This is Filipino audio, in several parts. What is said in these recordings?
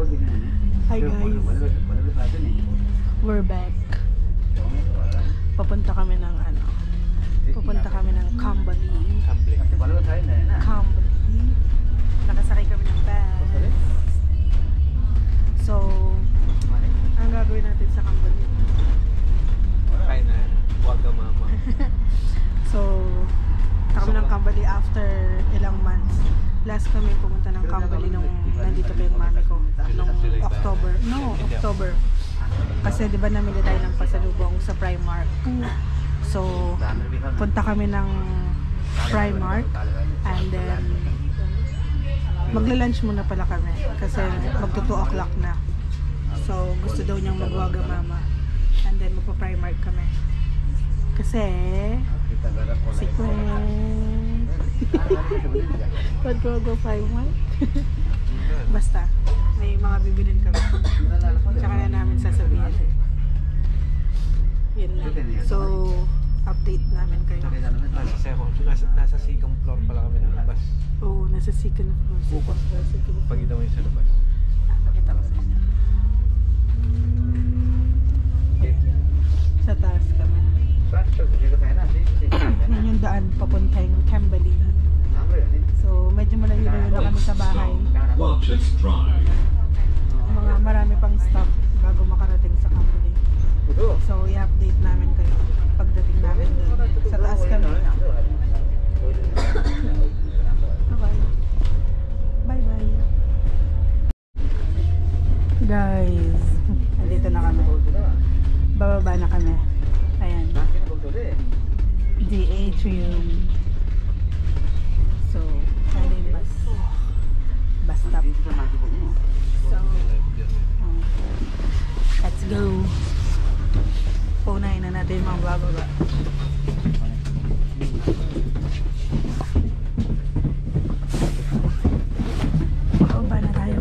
Hi guys, we're back. Papunta kami ng Kambali. Nakasakay kami ng bus. So, ang gagawin natin sa Kambali? Kain na, Wagamama. So, kami ng Kambali after ilang months. Last kami pumunta ng Kambali nung nandito pa yung mami ko. Nung October. No, October. Kasi di ba namili tayo ng pasalubong sa Primark. So, punta kami ng Primark and then magla-lunch muna pala kami kasi magto 2 o'clock na. So, gusto daw niyang mag-Wagamama and then magpa-Primark kami. Kasi si Queen go Primark. Basta, may mga bibilin kami. Tsaka na namin sasabihin. Yun lang. So, update namin kayo. Nasa second floor pala kami ng labas. Oo, nasa second floor. Pagkita mo yung sa labas. Pakita ko sa inyo. Sa taas kami. Yan yung daan papuntang Kambali. So, medyo malayo-layo na kami sa bahay. Marami pang stop bago makarating sa Kambali. So, i-update namin kayo pagdating namin doon. Sa taas kami. Bye-bye. Bye-bye. Guys, nandito na kami. Bababa na kami. Ayan. The atrium. So, ano yung bus stop. So, let's go. Punahin na natin yung mga bababa. Bababa na tayo.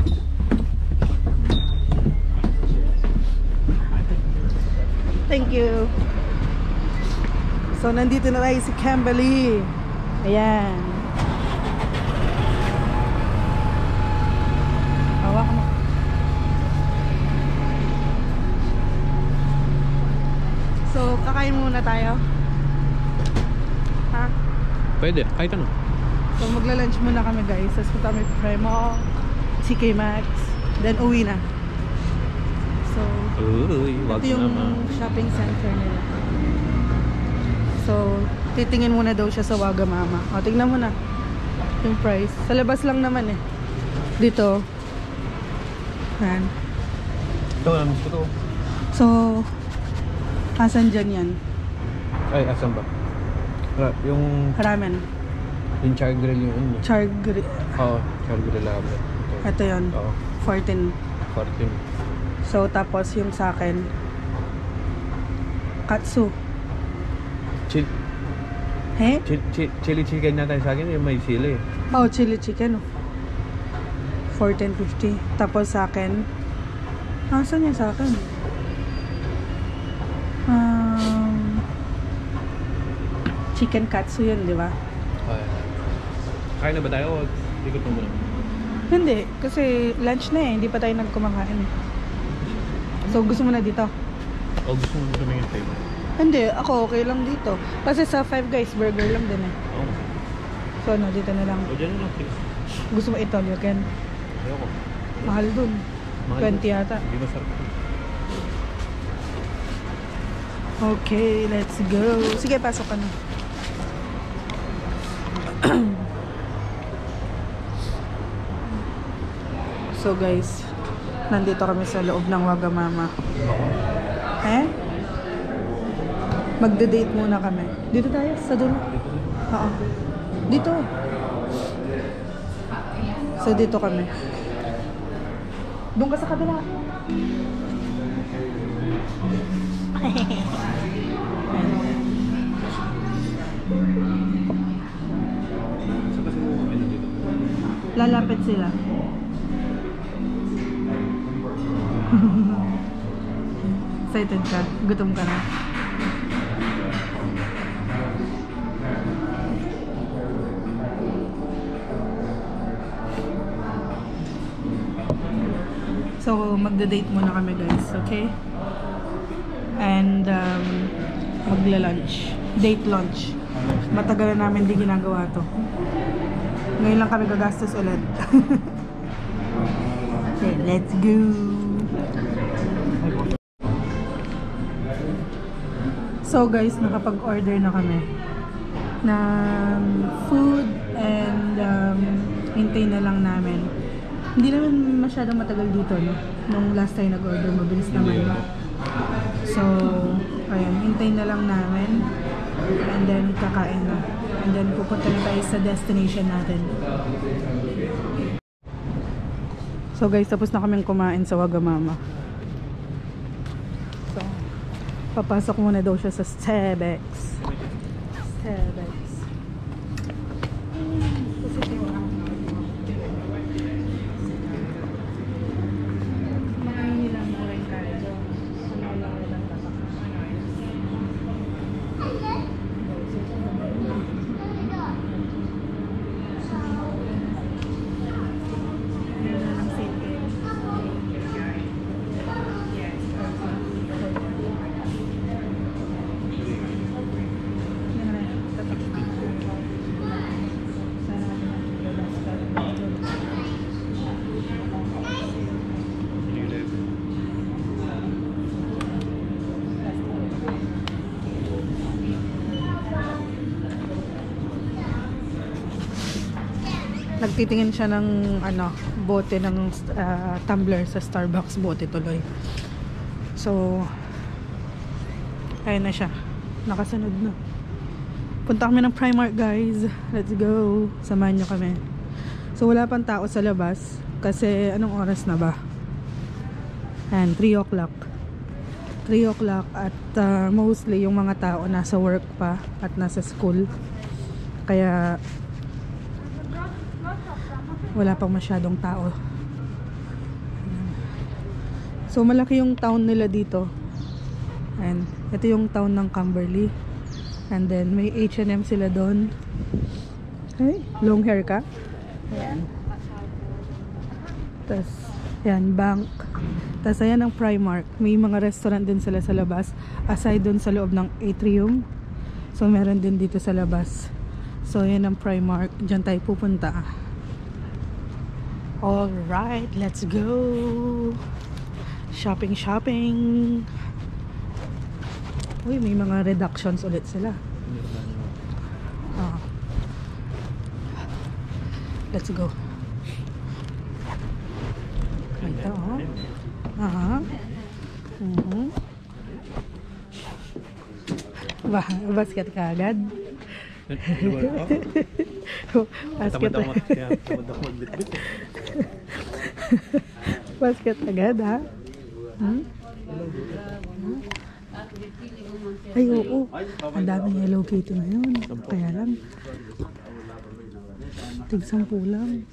Thank you. So, nandito na tayo sa Kambali. Ayan. Hawak mo. So, kakain muna tayo. Ha? Pwede, kahit ano. So, magla-lunch muna kami guys. Tapos punta kami Primark, TK Maxx, then uwi na. So, ito yung shopping center nila. So, titingin muna daw siya sa Wagamama. O, tingnan mo na yung price. Sa labas lang naman eh. Dito. Yan. Ito, miss ko to. So, asan dyan yan? Ay, asan ba? Yung Ramen. yung char grill yung ano. Char grill. Oo, char grill ramen. Ito yun. Oo. 14. 14. So, tapos yung sa akin, katsu. Chili chicken na tayo sa akin, yung may sili. Oh, chili chicken. 14.50. Tapos sa akin, saan yan sa akin? Chicken katsu yun, di ba? Kain na ba tayo o ikot mo muna? Hindi, kasi lunch na eh. Hindi pa tayo nagkumakain. So, gusto mo na dito? O gusto mo tumingin tayo? Hindi, ako okay lang dito. Kasi sa Five Guys, burger lang din eh. Oo. So, ano, dito na lang. O dyan na lang. Gusto mo ito, you can. Ayoko. Mahal dun. 20 yata. Hindi masarap. Okay, let's go. Sige, pasok ka na. So guys, nandito kami sa loob ng Wagamama. Eh? Magde-date muna kami. Dito tayo, sa dulo. Oo. Dito. So dito kami. Doon ka sa kabila. Lalapit sila. Excited ka? Gutom ka na? So, magda-date muna kami guys, okay? And, magla-lunch. Date lunch. Matagal na namin di ginagawa to. Ngayon lang kami gagastos ulit. Okay, let's go! So guys, nakapag-order na kami ng food and hintay na lang namin. Hindi naman masyadong matagal dito, no? Nung last time nag-order, mabilis naman. So, ayan, hintay na lang namin and then kakain na. And then pupunta na tayo sa destination natin. So guys, tapos na kaming kumain sa Wagamama. So, papasok muna daw siya sa Starbucks. Starbucks. Nagtitingin siya ng bote ng tumbler sa Starbucks, bote tuloy. So ayun na siya, nakasunod na. Punta kami ng Primark guys, let's go, samahan nyo kami. So wala pang tao sa labas kasi anong oras na ba? And 3 o'clock at mostly yung mga tao nasa work pa at nasa school, kaya wala pang masyadong tao. So malaki yung town nila dito. And ito yung town ng Camberley. And then may H&M sila doon. Okay, long hair ka. Ayan. Tapos ayan, bank. Tapos ayan ang Primark. May mga restaurant din sila sa labas, aside doon sa loob ng atrium. So meron din dito sa labas. So ayan ang Primark. Diyan tayo pupunta. Alright, let's go. Shopping. Uy, may mga reductions ulit sila. Let's go. Ito, basket ka agad. Basket. Basket agad, ha? Ay, oo. Ang daming Hello Kitty ngayon. Kaya lang, tig-10 lang.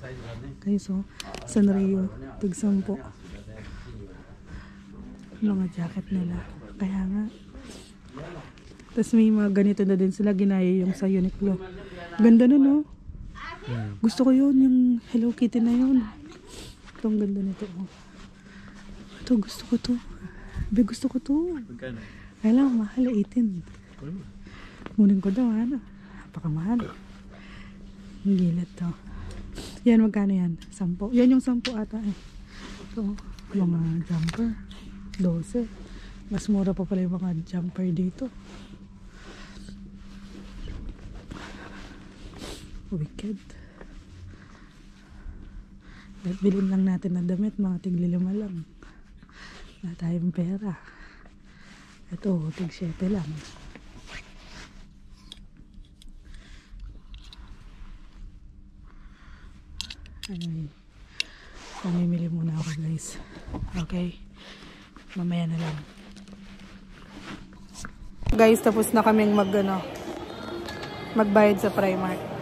Kaya so, Sanrio, tig-10. Mga jacket nila. Kaya nga. Tapos may mga ganito na din sila, ginaya yung sa Uniqlo. Ganda na, no? Gusto ko yun, yung Hello Kitty na yun. Ito, ang ganda nito. Ito, gusto ko to. Gusto ko to. Kaya lang, mahal, 18. Kunin ko daw, ano? Napakamahal. Ang gilid to. Yan, magkano yan? 10. Yan yung 10 ata eh. Ito, mga jumper. 12. Mas mura pa pala yung mga jumper dito. Wicked. Bilhin lang natin ng damit, mga tig-5 lang. Wala tayong pera. Ito, tig-7 lang. Anyway, mamimili muna ako guys. Okay? Mamaya na lang. Guys, tapos na kaming magbayad sa Primark.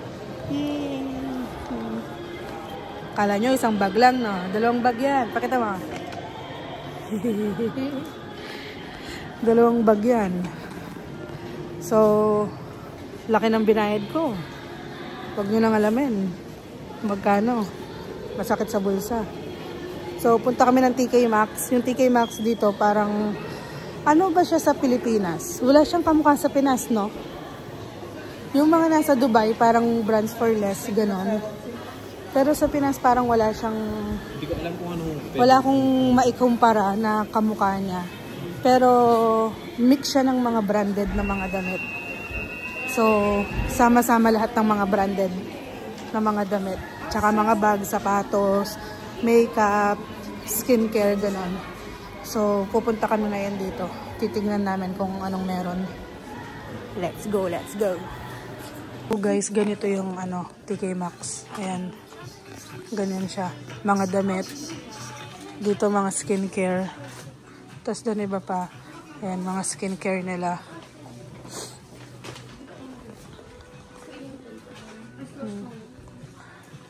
Kala nyo isang bag lang, no? 2 bag yan. Pakita mo. 2 bag yan. So, laki ng binayad ko. Huwag nyo nang alamin. Magkano? Masakit sa bulsa. So, punta kami ng TK Maxx. Yung TK Maxx dito, parang, ano ba siya sa Pilipinas? Wala siyang kamukha sa Pinas, no? Yung mga nasa Dubai, parang brands for less, ganon. Pero sa Pinas, parang wala siyang, Hindi ko alam kung anong... wala akong maikumpara na kamukha niya. Pero, mix siya ng mga branded na mga damit. So, sama-sama lahat ng mga branded na mga damit. Tsaka mga bag, sapatos, makeup, skincare, ganon. So, pupunta kami ngayon dito. Titignan namin kung anong meron. Let's go, let's go. So guys, ganito yung TK Maxx. Ayan. Ganyan siya. Mga damit. Dito mga skincare. Tapos doon iba pa. Ayan, mga skincare nila.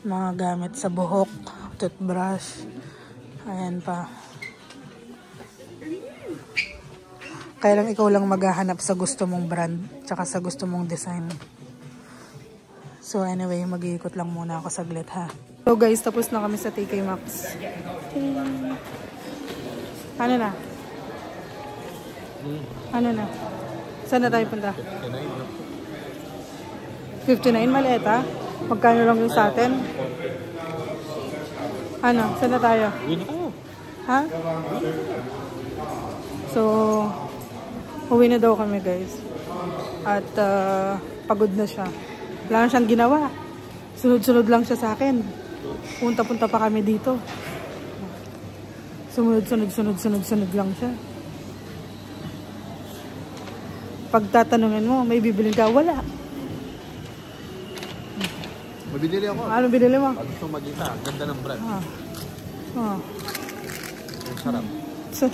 Mga gamit sa buhok. Toothbrush. Ayan pa. Kaya lang ikaw lang maghahanap sa gusto mong brand. Tsaka sa gusto mong design. So anyway, mag-iikot lang muna ako saglit ha. So guys, tapos na kami sa TK Maxx. Ano na? Ano na? Saan na tayo punta? 59, maliit ha? Magkano lang yung sa atin? Ano? Saan na tayo? Ha? So, uwi na daw kami guys. At pagod na siya. Wala na siyang ginawa. Sunod-sunod lang siya sa akin. Punta-punta pa kami dito. Sunod-sunod lang siya. Pagtatanungin mo, may bibilin ka? Wala. May binili ako. Ano binili mo? Gusto mag-isa. Ganda ng brand. Ang sarap. So,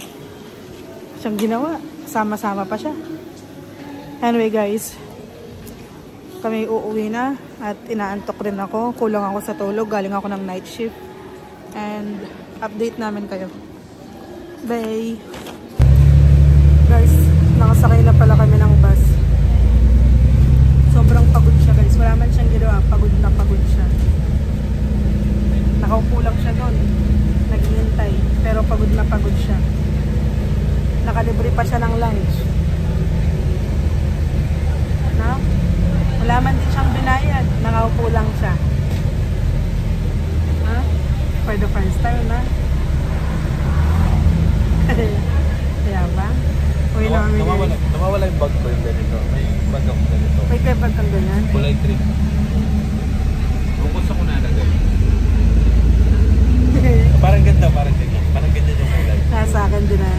siyang ginawa. Sama-sama pa siya. Anyway guys, kami uuwi na at inaantok rin ako. Kulang ako sa tulog. Galing ako ng night shift. And update namin kayo. Bye! Guys, nakasakay na pala kami ng bus. Sobrang pagod siya guys. Wala man siyang ginawa. Pagod na pagod siya. Nakaupo lang siya doon. Naghihintay. Pero pagod na pagod siya. Nakalibre pa siya ng lunch. No? Wala man din siyang binayad. Nakaupo lang siya. Ha? For the first time, ha? Kaya ba? Uy, Nawawala yung bag ko yung ganito. May bag ako ganito. May bag kang ganyan? Kulay green. Kung gusto ko na nalagay. Parang ganda, parang ganyan. Parang ganyan yung kulay. Sa akin din na,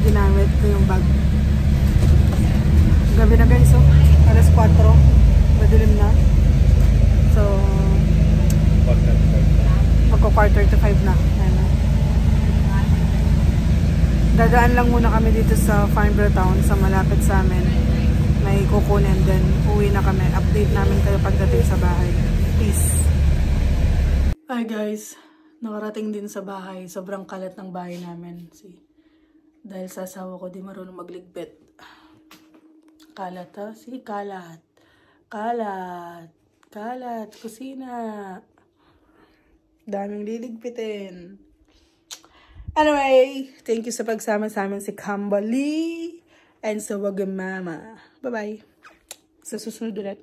ginamit ko yung bag. Gabi na guys, oh. Alas 4. Madilim na. So, magko-quarter to 5 na. Ayan. Dadaan lang muna kami dito sa Farnborough Town, sa malapit sa amin. May kukunin, then uwi na kami. Update namin kayo pagdating sa bahay. Peace! Hi guys! Nakarating din sa bahay. Sobrang kalat ng bahay namin. See? Dahil sa asawa ko, di marunong magligpit. Kalat ha? See? Kalat. Kalat. Kalat. Kusina. Daming liligpitin. Anyway, thank you sa pagsama sa amin si Kambali and sa Wagamama. Bye-bye. Sa susunod ulit.